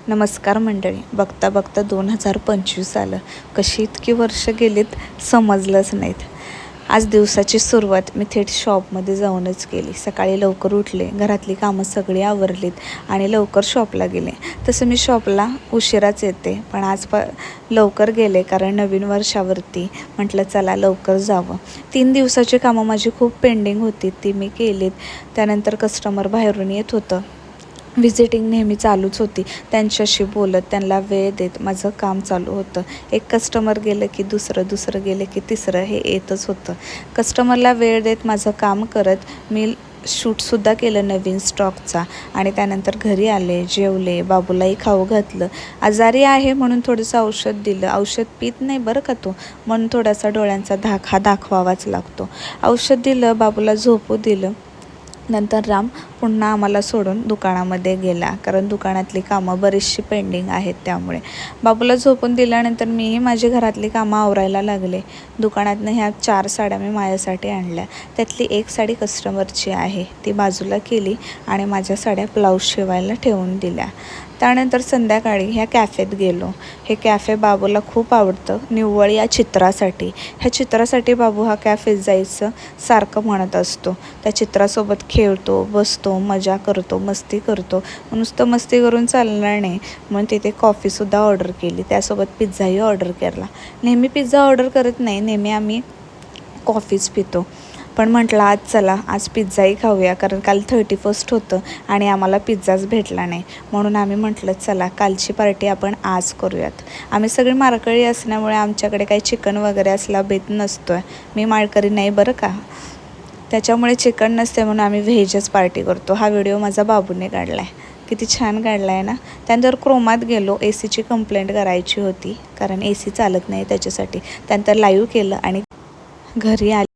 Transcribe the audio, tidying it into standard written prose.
नमस्कार मंडळी. बघता बघता 2025 आलं. कशी इतकी वर्ष गेलीत समजलंच नाहीत. आज दिवसाची सुरुवात मी थेट शॉपमध्ये जाऊनच केली. सकाळी लवकर उठले, घरातली कामं सगळी आवरलीत आणि लवकर शॉपला गेले. तसं मी शॉपला उशिराच येते, पण आज लवकर गेले कारण नवीन वर्षावरती म्हटलं चला लवकर जावं. 3 दिवसाची कामं माझी खूप पेंडिंग होती, ती मी केलीत. त्यानंतर कस्टमर बाहेरून येत होतं. व्हिजिटिंग नेहमी चालूच होती. त्यांच्याशी बोलत, त्यांना वेळ देत माझं काम चालू होतं. एक कस्टमर गेलं की दुसरं गेलं की तिसरं हे येतच होतं. कस्टमरला वेळ देत माझं काम करत मी शूटसुद्धा केलं नवीन स्टॉकचा आणि त्यानंतर घरी आले, जेवले, बाबूलाही खाऊ घातलं. आजारी आहे म्हणून थोडंसं औषध दिलं. औषध पीत नाही बरं का तो, म्हणून थोडासा डोळ्यांचा धाक हा दाखवावाच लागतो. औषध दिलं, बाबूला झोपू दिलं. नंतर राम पुन्हा आम्हाला सोडून दुकानामध्ये गेला, कारण दुकानातली कामं बरीचशी पेंडिंग आहेत. त्यामुळे बाबूला झोपून दिल्यानंतर मीही माझी घरातली कामं आवरायला लागले. दुकानातनं ह्या 4 साड्या मी माझ्यासाठी आणल्या. त्यातली एक साडी कस्टमरची आहे, ती बाजूला केली आणि माझ्या साड्या ब्लाऊज शिवायला ठेवून दिल्या. त्यानंतर संध्याकाळी ह्या कॅफेत गेलो. हे कॅफे बाबूला खूप आवडतं, निव्वळ या चित्रासाठी. ह्या चित्रासाठी बाबू हा कॅफेत जायचं सारखं म्हणत असतो. त्या चित्रासोबत खेळतो, बसतो, मजा करतो, मस्ती करतो. नुसतं मस्ती करून चालणार नाही, म्हणून तिथे कॉफीसुद्धा ऑर्डर केली. त्यासोबत पिझ्झाही ऑर्डर केला. नेहमी पिझ्झा ऑर्डर करत नाही, नेहमी आम्ही कॉफीच पितो. पण म्हटलं आज चला, आज पिझ्झाही खाऊया, कारण काल 31st होतं आणि आम्हाला पिझ्झाच भेटला नाही. म्हणून आम्ही म्हटलं चला कालची पार्टी आपण आज करूयात. आम्ही सगळी माळकरी असल्यामुळे आमच्याकडे काही चिकन वगैरे असला बेत नसतो आहे. मी माळकरी नाही बरं का, त्याच्यामुळे चिकन नसते म्हणून आम्ही व्हेजच पार्टी करतो. हा व्हिडिओ माझा बाबूने काढला आहे. किती छान काढला आहे ना. त्यानंतर क्रोमात गेलो. AC ची कंप्लेंट करायची होती, कारण AC चालत नाही त्याच्यासाठी. त्यानंतर लाईव्ह केलं आणि घरी आले.